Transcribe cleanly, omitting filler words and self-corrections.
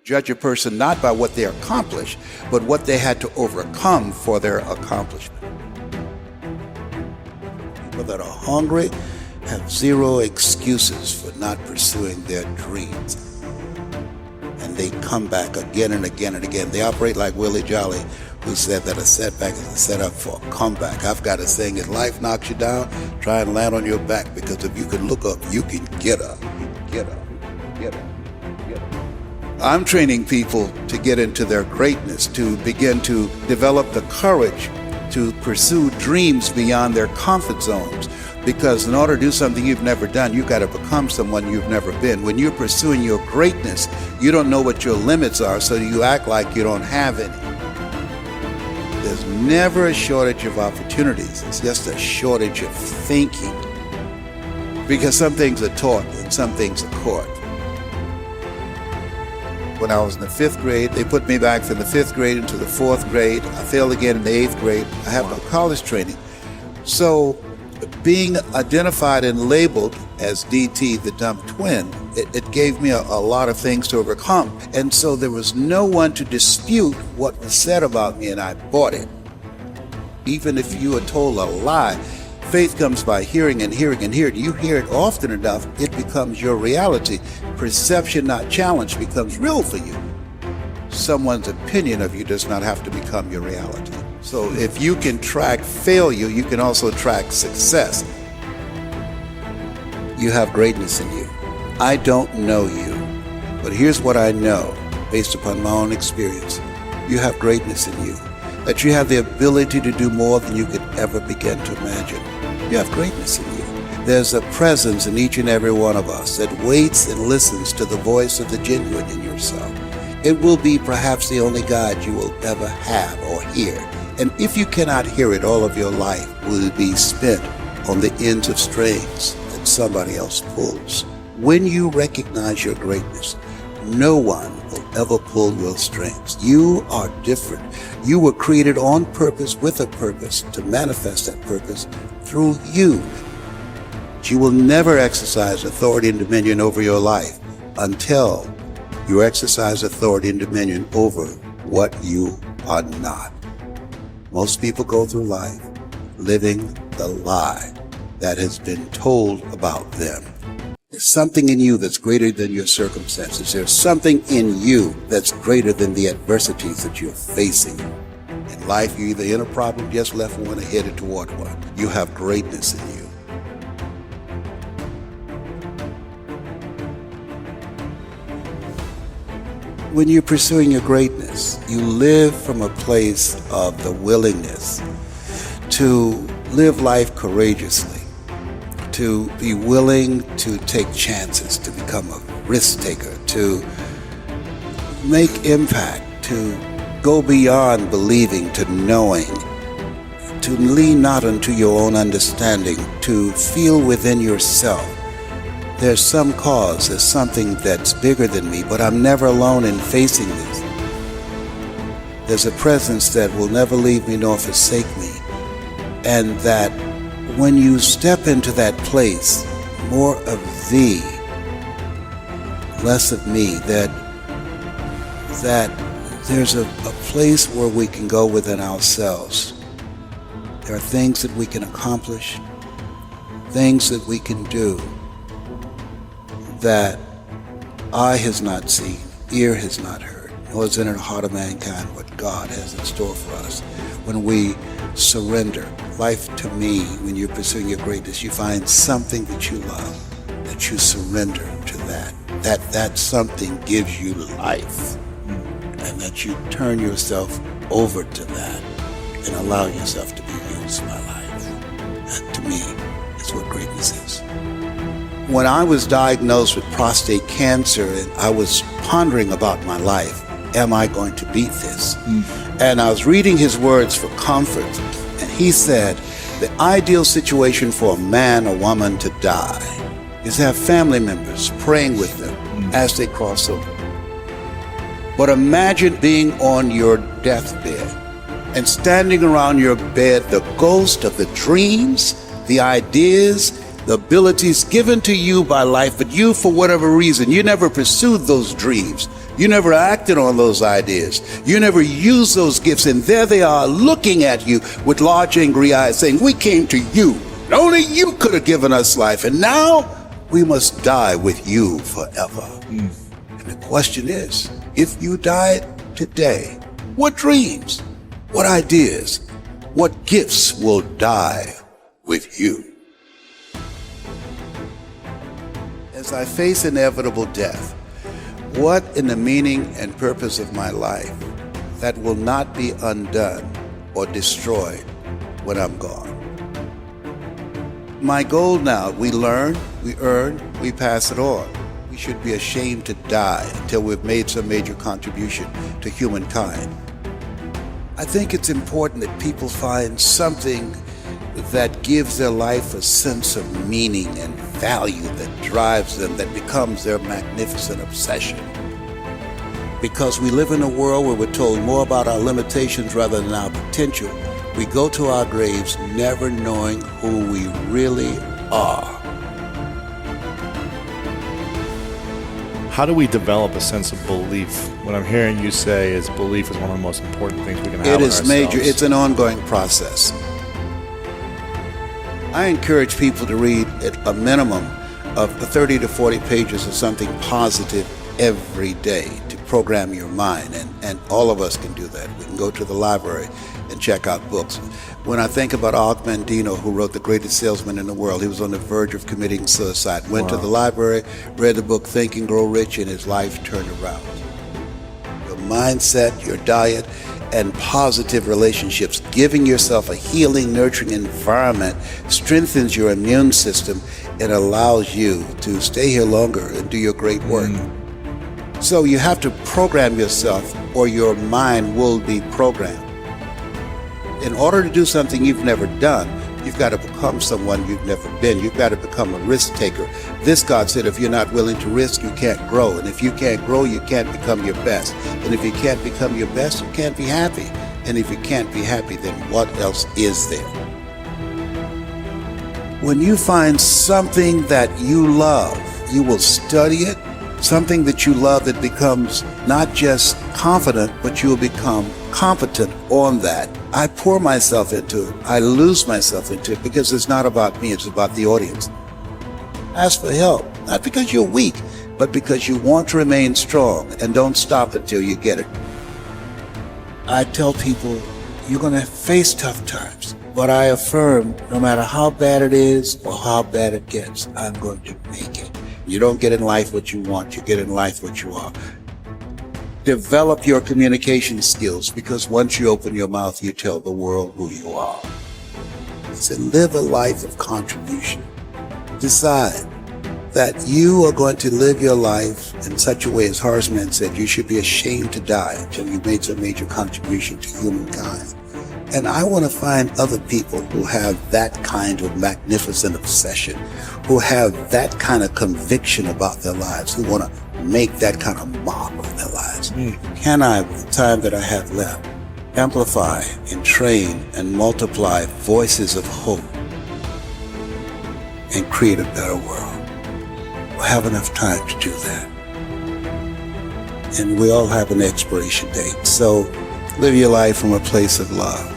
Judge a person not by what they accomplish, but what they had to overcome for their accomplishment. People that are hungry have zero excuses for not pursuing their dreams. And they come back again and again and again. They operate like Willie Jolly, who said that a setback is a setup for a comeback. I've got a saying, if life knocks you down, try and land on your back, because if you can look up, you can get up. Get up, get up, get up. I'm training people to get into their greatness, to begin to develop the courage to pursue dreams beyond their comfort zones. Because in order to do something you've never done, you've got to become someone you've never been. When you're pursuing your greatness, you don't know what your limits are, so you act like you don't have any. There's never a shortage of opportunities. It's just a shortage of thinking. Because some things are taught and some things are caught. When I was in the 5th grade, they put me back from the 5th grade into the 4th grade. I failed again in the 8th grade. I have no college training. So being identified and labeled as DT, the dumb twin, it gave me a lot of things to overcome. And so there was no one to dispute what was said about me, and I bought it. Even if you are told a lie, faith comes by hearing and hearing and hearing. You hear it often enough, it becomes your reality. Perception not challenged becomes real for you. Someone's opinion of you does not have to become your reality. So if you can track failure, you can also track success. You have greatness in you. I don't know you, but here's what I know based upon my own experience. You have greatness in you, that you have the ability to do more than you could ever begin to imagine. You have greatness in you. There's a presence in each and every one of us that waits and listens to the voice of the genuine in yourself. It will be perhaps the only God you will ever have or hear. And if you cannot hear it, all of your life will be spent on the ends of strings that somebody else pulls. When you recognize your greatness, no one will ever pull your strings. You are different. You were created on purpose, with a purpose, to manifest that purpose through you. You will never exercise authority and dominion over your life until you exercise authority and dominion over what you are not. Most people go through life living the lie that has been told about them. There's something in you that's greater than your circumstances. There's something in you that's greater than the adversities that you're facing. In life, you're either in a problem, just left one, or headed toward one. You have greatness in you. When you're pursuing your greatness, you live from a place of the willingness to live life courageously, to be willing to take chances, to become a risk taker, to make impact, to go beyond believing to knowing, to lean not unto your own understanding, to feel within yourself there's some cause, there's something that's bigger than me, but I'm never alone in facing this. There's a presence that will never leave me nor forsake me. And that when you step into that place, more of thee, less of me, that there's a place where we can go within ourselves. There are things that we can accomplish, things that we can do, that eye has not seen, ear has not heard, nor is in the heart of mankind what God has in store for us. When we surrender life to me, when you're pursuing your greatness, you find something that you love, that you surrender to that something gives you life, and that you turn yourself over to that and allow yourself to be used by life. That, to me, is what greatness is. When I was diagnosed with prostate cancer and I was pondering about my life, am I going to beat this? And I was reading his words for comfort, and he said, the ideal situation for a man or woman to die is to have family members praying with them as they cross over. But imagine being on your deathbed and standing around your bed, the ghost of the dreams, the ideas, the abilities given to you by life, but you, for whatever reason, you never pursued those dreams. You never acted on those ideas. You never used those gifts, and there they are looking at you with large angry eyes saying, we came to you, and only you could have given us life, and now we must die with you forever. And the question is, if you died today, what dreams, what ideas, what gifts will die with you? As I face inevitable death, what in the meaning and purpose of my life that will not be undone or destroyed when I'm gone? My goal now, we learn, we earn, we pass it on. We should be ashamed to die until we've made some major contribution to humankind. I think it's important that people find something that gives their life a sense of meaning and value that drives them, that becomes their magnificent obsession. Because we live in a world where we're told more about our limitations rather than our potential, we go to our graves never knowing who we really are. How do we develop a sense of belief? What I'm hearing you say is belief is one of the most important things we can have in ourselves. It is major. It's an ongoing process. I encourage people to read at a minimum of 30 to 40 pages of something positive every day to program your mind, and all of us can do that. We can go to the library and check out books. When I think about Og Mandino, who wrote The Greatest Salesman in the World, he was on the verge of committing suicide. Went to the library, read the book Think and Grow Rich, and his life turned around. Your mindset, your diet, and positive relationships, giving yourself a healing, nurturing environment strengthens your immune system and allows you to stay here longer and do your great work. So you have to program yourself or your mind will be programmed. In order to do something you've never done, you've got to become someone you've never been. You've got to become a risk taker. This God said, if you're not willing to risk, you can't grow. And if you can't grow, you can't become your best. And if you can't become your best, you can't be happy. And if you can't be happy, then what else is there? When you find something that you love, you will study it. Something that you love that becomes not just confident, but you will become competent on that. I pour myself into it. I lose myself into it because it's not about me, it's about the audience. Ask for help, not because you're weak, but because you want to remain strong, and don't stop until you get it. I tell people, you're going to face tough times, but I affirm no matter how bad it is or how bad it gets, I'm going to make it. You don't get in life what you want, you get in life what you are. Develop your communication skills, because once you open your mouth, you tell the world who you are. So live a life of contribution. Decide that you are going to live your life in such a way, as Horace said, you should be ashamed to die until you've made some major contribution to humankind. And I want to find other people who have that kind of magnificent obsession, who have that kind of conviction about their lives, who want to make that kind of mark on their lives. Can I, with the time that I have left, amplify and train and multiply voices of hope and create a better world? We'll have enough time to do that. And we all have an expiration date. So live your life from a place of love.